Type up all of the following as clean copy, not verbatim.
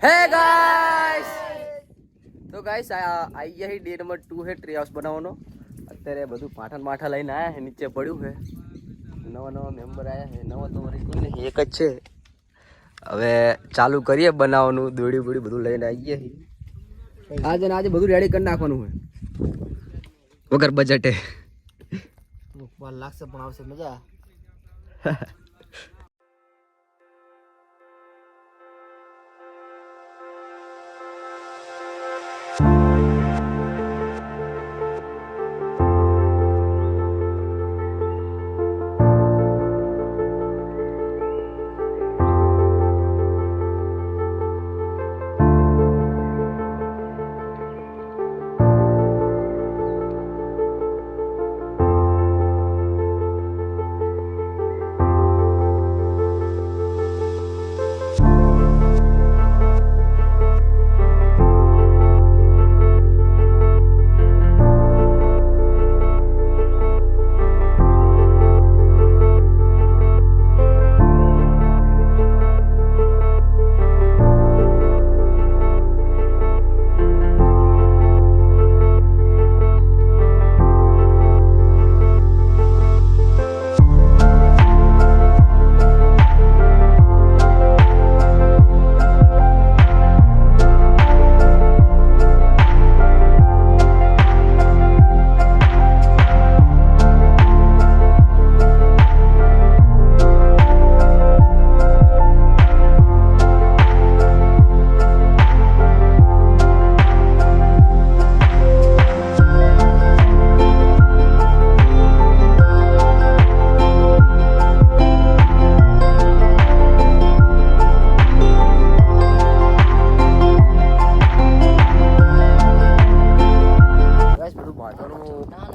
है गाइस तो guys I he day number 2 है ट्री हाउस बनावવાનો અત્યારે બધું પાઠણ માઠા લઈને આયા છે નીચે પડ્યું છે નવા મેમ્બર આયા છે નવા તો વળી કોઈ નહીં એક જ છે હવે ચાલુ કરીએ બનાવવાનું દોડી બોડી બધું લઈને આવીએ આજે બધું રેડી કરી નાખવાનું છે વગર બજેટે વાર લાગશે પણ આવશે મજા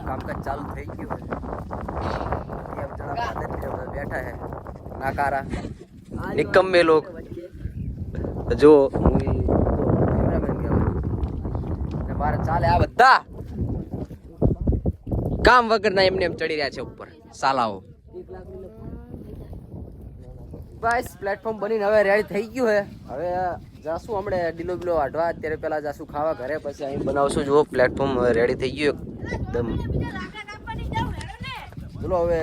કામકાજ ચાલુ થઈ ગયું બેઠા હે નાકારા નિકમ્મે લોગ જો મારે ચાલે આ બધા કામ વગરના એમને એમ ચડી રહ્યા છે ઉપર સાલાઓ ગાઈસ પ્લેટફોર્મ બનીને હવે રેડી થઈ ગયું હે હવે જાશું હમણે ડીલો બીલો વાઢવા અત્યારે પેલા જાશું ખાવા ઘરે પછી અહીં બનાવશું જુઓ પ્લેટફોર્મ રેડી થઈ ગયું એકદમ ચલો હવે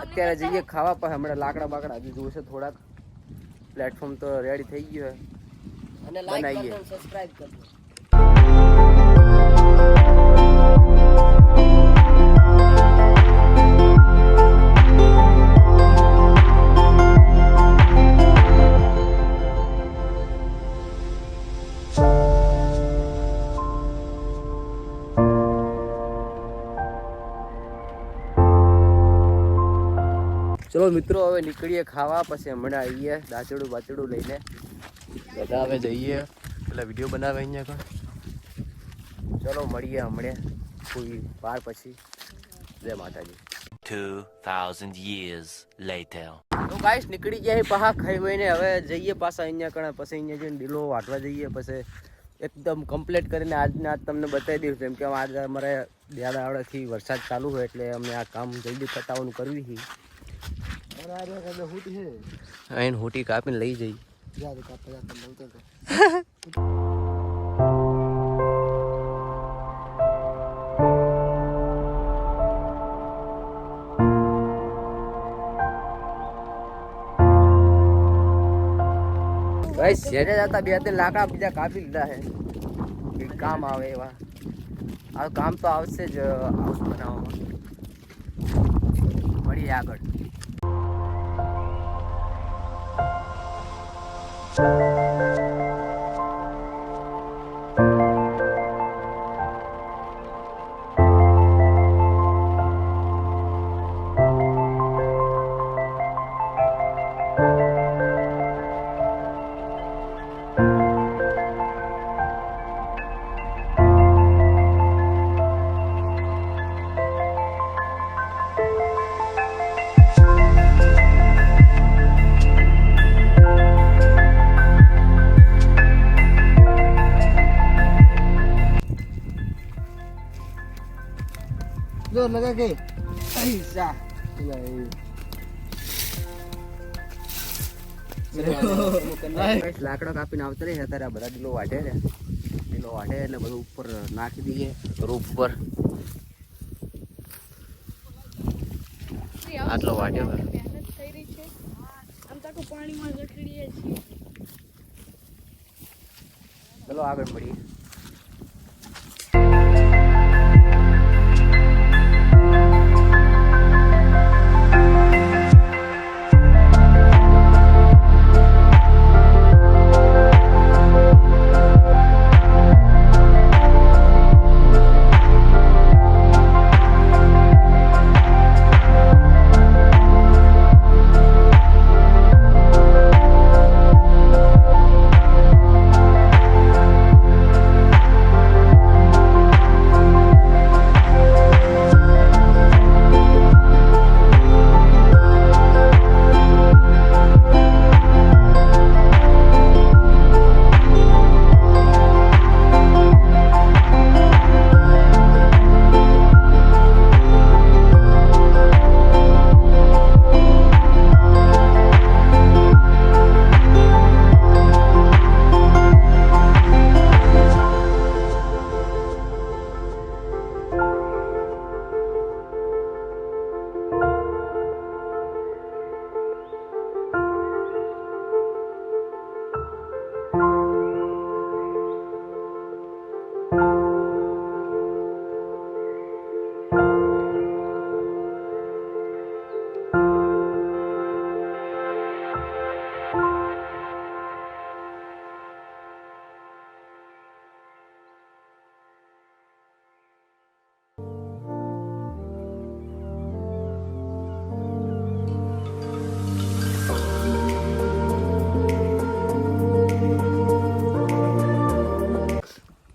અત્યારે જઈએ ખાવા પર હમણાં લાકડા બાકડા હજુ જોશે થોડાક પ્લેટફોર્મ તો રેડી થઈ ગયું હે અને લાઈક કરજો સબસ્ક્રાઇબ કરજો ચલો મિત્રો હવે નીકળીએ ખાવા પછી હમણાં આવીએ દાચડું બાચડું લઈને બધા હવે જઈએ પેલા વિડીયો બનાવે અહીંયા પણ ચલો મળીએ હમણાં કોઈ વાર પછી જય માતાજી 2000 years later તો ગાઈસ નીકળી ગયા પહા ખાઈ વઈને હવે જઈએ પાછા અહીંયા કણા પછી અહીંયા જઈને ડીલો વાટવા જઈએ પછી એકદમ કમ્પ્લીટ કરીને આજને આજ તમને બતાવી દઈશું કેમ કે આજે અમારે દાદા આવડેથી વરસાદ ચાલુ હોય એટલે અમને આ કામ જલ્દી પતાવવાનું કરવી છે અહીં હોટી કાપીને લઈ જઈ ભાઈ શેરે જતા બે ત્રણ લાકડા બીજા કાપી લીધા છે કામ આવે એવા આ કામ તો આવશે જ હાઉસ બનાવવામાં મળીએ આગળ जोर लगा के ऐसा Guys, લાકડા કાપીને આવતા રહે અત્યારે આ બધા ડીલો વાઢે છે. ડીલો વાઢે એટલે બધું ઉપર નાખી દઈએ રૂપ ઉપર. આટલો વાઢ્યો હોય. મહેનત થઈ રહી છે આમ તો પાણીમાં લખડીએ છીએ ચલો આગળ મળીએ.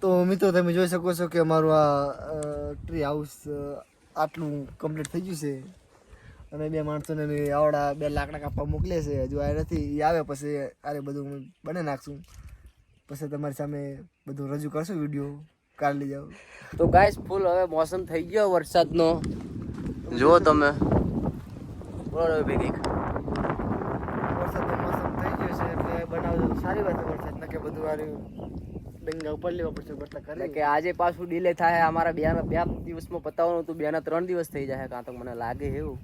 તો મિત્રો તમે જોઈ શકો છો કે અમારું આ ટ્રી હાઉસ આટલું કમ્પ્લીટ થઈ ગયું છે અને બે માણસોને મેં આવડા બે લાકડા કાપવા મોકલે છે હજુ આ નથી એ આવે પછી આરે બધું બને નાખશું પછી તમારી સામે બધું રજૂ કરશું વિડીયો કાઢ લઈ જાઓ. તો ગાઈસ ફૂલ હવે મોસમ થઈ ગયો વરસાદનો. જુઓ તમે બોલો રવિ કંઈક. વરસાદનો મોસમ થઈ ગયો છે એટલે બનાવજો તો સારી વાત છે વરસાદ ન કે બધું આ ડંગા ઉપર લેવા પડશે બરતા એટલે કરે કે આજે પાછું ડીલે થાય અમારા બે દિવસમાં પતાવવાનું હતું 2 ના 3 દિવસ થઈ જાય કાં તો મને લાગે એવું.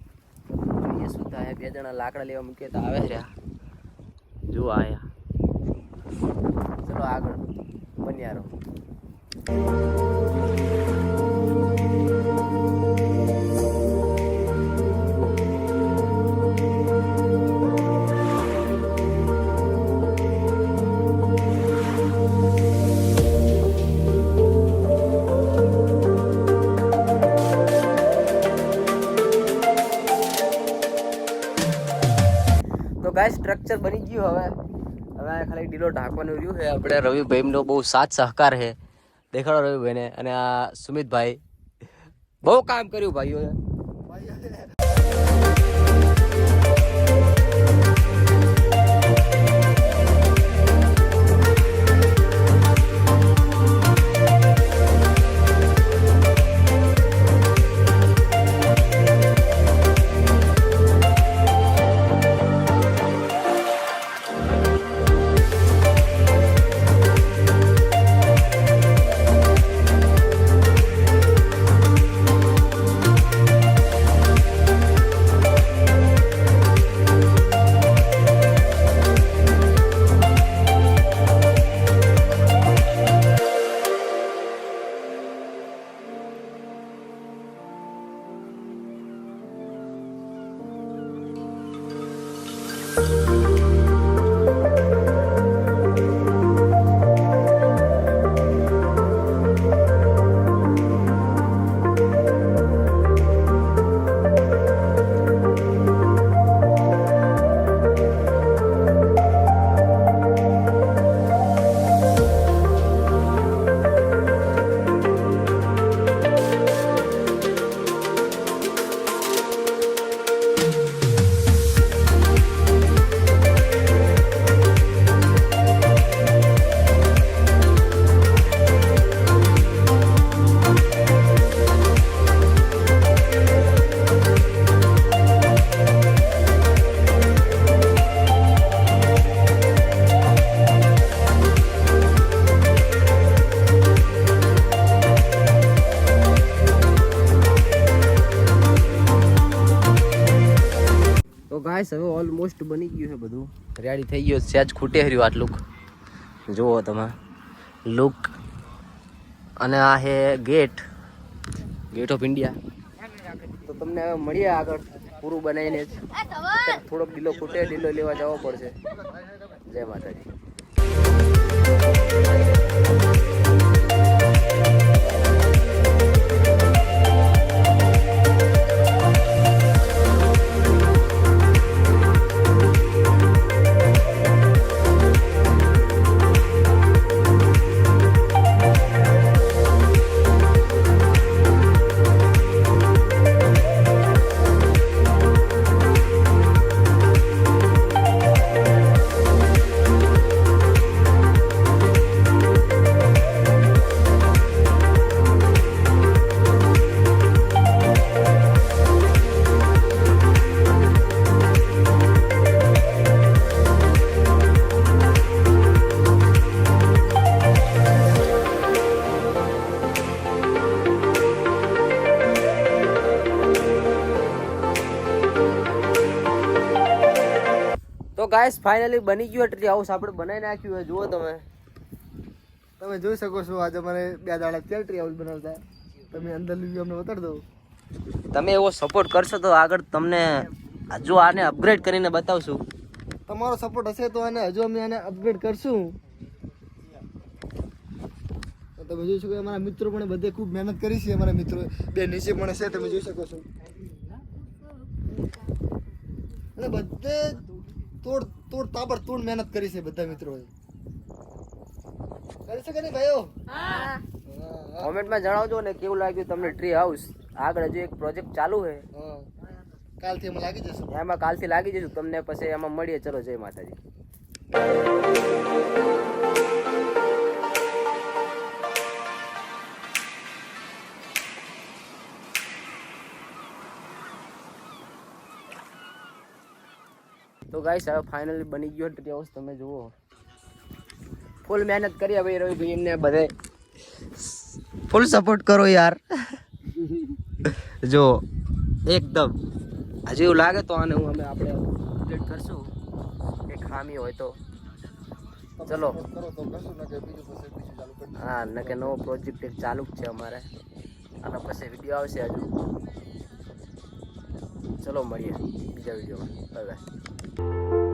જોઈએ શું થાય. 2 જણા લાકડા લેવા મૂકીએ તો આવે રહ્યા. જો આયા. ચલો આગળ બન્યા રહો. તો ગાઈસ સ્ટ્રક્ચર બની ગયું હવે ખાલી ડીલો ઢાંકવાનું રહ્યું છે. આપણે રવિભાઈનો બહુ સાથ સહકાર છે. દેખાડો રવિભાઈને. અને આ સુમિતભાઈ બહુ કામ કર્યું ભાઈઓએ. ગાઈસ હવે ઓલમોસ્ટ બની ગયું છે બધું, રેડી થઈ ગયું છે. જ ખૂટે હર્યું આટલું જુઓ તમે લુક. અને આ છે ગેટ ઓફ ઇન્ડિયા. તો તમને હવે મળીએ આગળ પૂરું બનાવીને જ. થોડોક ઢીલો ખૂટે, ઢીલો લેવા જવો પડશે. જય માતાજી. તો ગાઈસ ફાઇનલી બની ગયું ટ્રી હાઉસ, આપણે બનાવી નાખ્યું છે. જુઓ તમે જોઈ શકો છો આજે અમારે 2 દાડા ત્યાં ટ્રી હાઉસ બનાવતા. તમે અંદર લીધું અમને બતાડી દો. તમે એવો સપોર્ટ કરશો તો આગળ તમને હજુ આને અપગ્રેડ કરીને બતાવશું. તમારો સપોર્ટ હશે તો હજુ અમે આને અપગ્રેડ કરશું. તમે જોઈ શકો અમારા મિત્રો પણ બધે ખૂબ મહેનત કરી છે. અમારા મિત્રો બે નીચે પણ છે, તમે જોઈ શકો છો. અને બધે તાબડતોડ મહેનત કરી છે બધા મિત્રોએ. કરી છે કે નહીં ભાઈઓ? કોમેન્ટમાં જણાવજો ને કેવું લાગ્યું તમને ટ્રી હાઉસ. આગળ હજુ એક પ્રોજેક્ટ ચાલુ છે, કાલથી એમાં લાગી જશું. એમાં કાલથી લાગી જશું. તમને પછી એમાં મળીએ. ચલો જય માતાજી. તો ગાઈસ હવે ફાઇનલી બની ગયો ટ્રી હાઉસ. તમે જુઓ ફૂલ મહેનત કરી હવે રવિભાઈ એમને બધે ફૂલ સપોર્ટ કરો યાર. જો એકદમ હજી એવું લાગે તો આને અમે આપણે અપડેટ કરશું. એ ખામી હોય તો ચલો. હા ન કે નવો પ્રોજેક્ટ એક ચાલુ જ છે અમારે. અને પછી વિડીયો આવશે હજુ. ચલો મળીએ બીજા વિડીયોમાં. Bye bye.